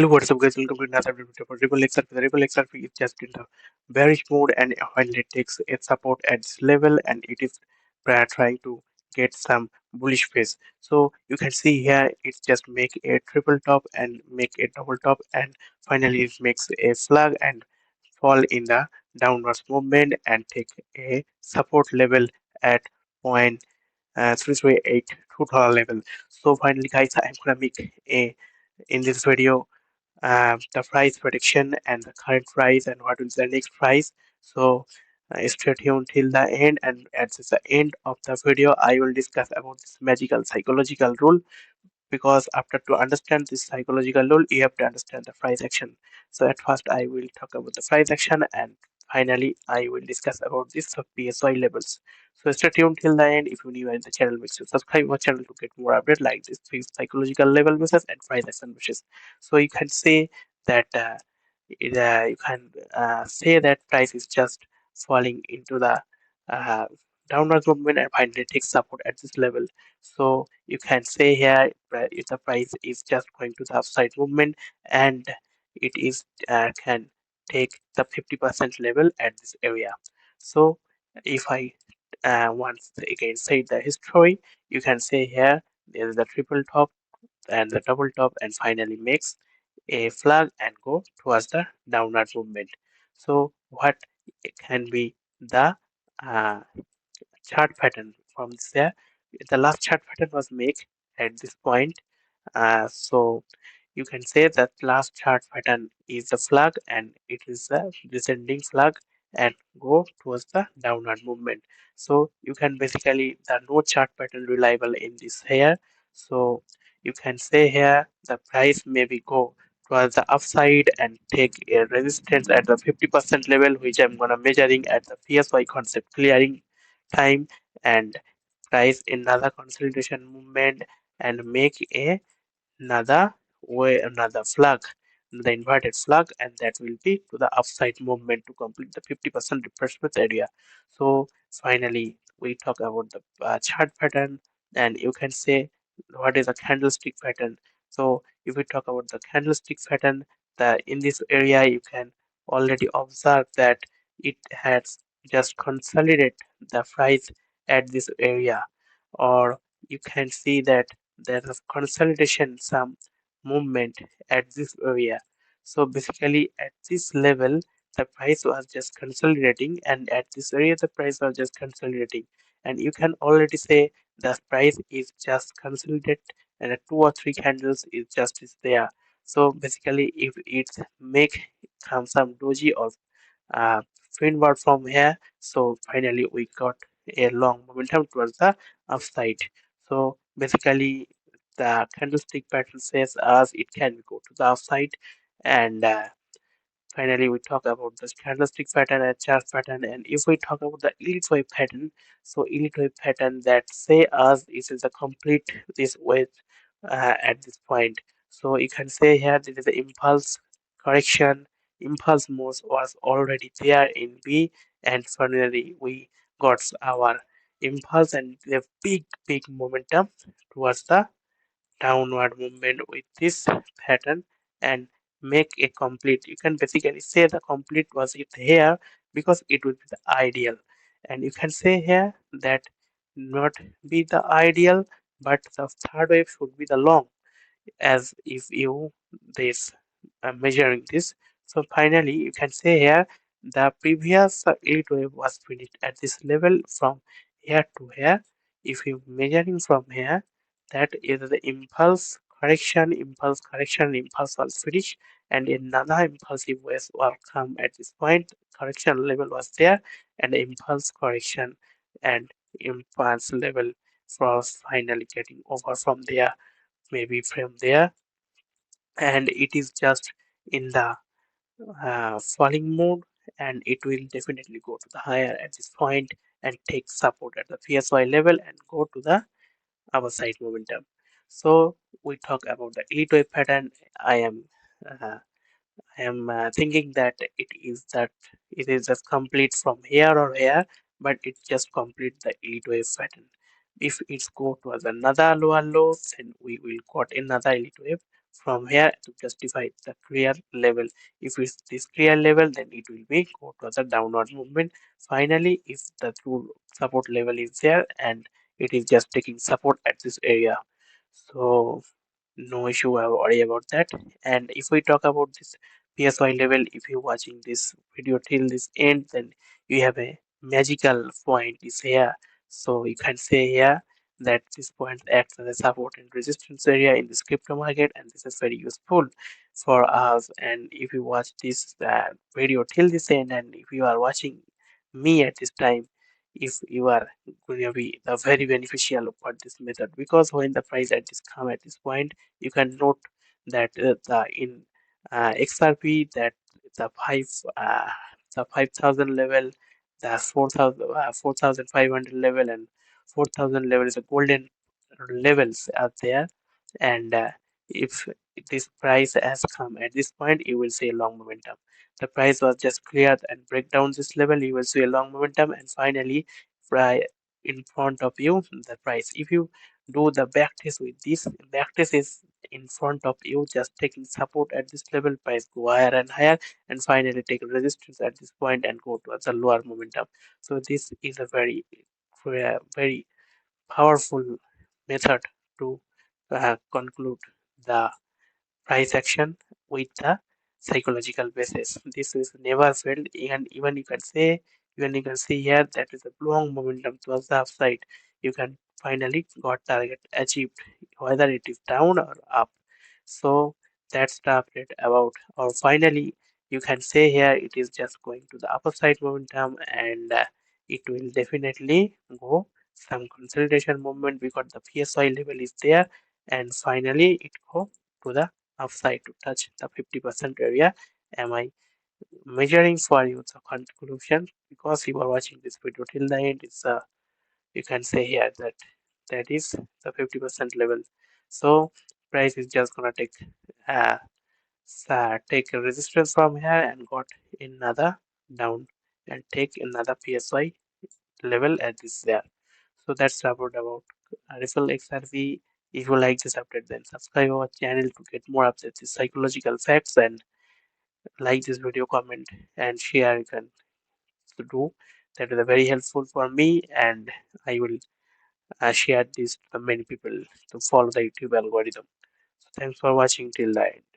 Hello, what's up, guys? Welcome to another video for Ripple XRP. The Ripple XRP is just in the bearish mode, and while it takes its support at this level, and it is trying to get some bullish phase. So you can see here, it's just make a triple top and make a double top, and finally it makes a slug and fall in the downwards movement and take a support level at point 338 $2 level. So finally, guys, I'm gonna make a in this video the price prediction and the current price and what is the next price. So stay tuned till the end, and at the end of the video I will discuss about this magical psychological rule, because after to understand this psychological rule you have to understand the price action. So at first I will talk about the price action, and finally I will discuss about this PSY levels. So stay tuned till the end. If you new in the channel, make sure subscribe our channel to get more update like this three psychological level basis and price action basis. So you can say that you can say that price is just falling into the uh, downward movement and finally takes support at this level. So you can say here if the price is just going to the upside movement, and it is can take the 50% level at this area. So if I once again say the history, you can say here there is the triple top and the double top and finally makes a flag and go towards the downward movement. So what can be the uh, chart pattern from this here? The last chart pattern was made at this point. So you can say that last chart pattern is the flag and it is a descending flag and go towards the downward movement. So you can basically the no chart pattern reliable in this here. So you can say here the price maybe go towards the upside and take a resistance at the 50% level, which I'm gonna measuring at the PSY concept clearing time, and price another consolidation movement and make a another way another flag, the inverted flag, and that will be to the upside movement to complete the 50% retracement area. So finally we talk about the chart pattern, and you can say what is a candlestick pattern. So if we talk about the candlestick pattern, the in this area you can already observe that it has just consolidate the price at this area, or you can see that there is consolidation some movement at this area. So basically at this level the price was just consolidating, and at this area the price was just consolidating, and you can already say the price is just consolidated and a two or three candles is just is there. So basically if it make some doji or uh, word from here, so finally we got a long momentum towards the upside. So basically the candlestick pattern says us it can go to the upside, and finally we talk about the candlestick pattern and chart pattern. And if we talk about the elite wave pattern, so elite wave pattern that say us this is a complete this wave at this point. So you can say here this is the impulse correction. Impulse moves was already there in B, and finally we got our impulse and the big momentum towards the downward movement with this pattern and make a complete. You can basically say the complete was it here because it would be the ideal, and you can say here that not be the ideal, but the third wave should be the long, as if you this measuring this. So finally you can say here the previous 8 wave was finished at this level from here to here. If you measuring from here, that is the impulse correction, impulse was finished, and another impulsive wave will come at this point. Correction level was there, and the impulse correction and impulse level was finally getting over from there, maybe from there, and it is just in the falling mode, and it will definitely go to the higher at this point and take support at the PSY level and go to the other side momentum. So we talk about the elite wave pattern. Uh, I am thinking that it is just complete from here or here, but it just complete the elite wave pattern. If it's go towards another lower low, then we will got another elite wave. from here to justify the clear level. If it's this clear level, then it will be go to the downward movement. Finally, if the true support level is there and it is just taking support at this area, so no issue or worry about that. And if we talk about this PSY level, if you're watching this video till this end, then you have a magical point is here. So you can say here that this point acts as a support and resistance area in this crypto market, and this is very useful for us. And if you watch this video till this end, and if you are watching me at this time, if you are going to be the very beneficial for this method, because when the price at this come at this point, you can note that the in XRP that the the 5,000 level, the 4,500 level, and 4,000 level is a golden levels are there. And if this price has come at this point, you will see a long momentum. The price was just cleared and break down this level, you will see a long momentum, and finally fry in front of you the price. If you do the back test with this, back test is in front of you, just taking support at this level, price go higher and higher, and finally take resistance at this point and go towards a lower momentum. So this is a very powerful method to conclude the price action with the psychological basis. This is never failed, and even you can see here that is a long momentum towards the upside. You can finally got target achieved, whether it is down or up. So that's the update about. Or finally, you can say here it is just going to the upper side momentum, and it will definitely go some consolidation movement because the PSI level is there, and finally it go to the upside to touch the 50% area. Am I measuring for you the conclusion? Because you are watching this video till the end, it's you can say here that that is the 50% level. So price is just gonna uh, take a resistance from here and got another down and take another PSY level at this there. So that's about Ripple XRP. If you like this update, then subscribe our channel to get more updates, psychological facts, and like this video, comment, and share. You can do that is very helpful for me, and I will share this to many people to follow the YouTube algorithm. So thanks for watching till the end.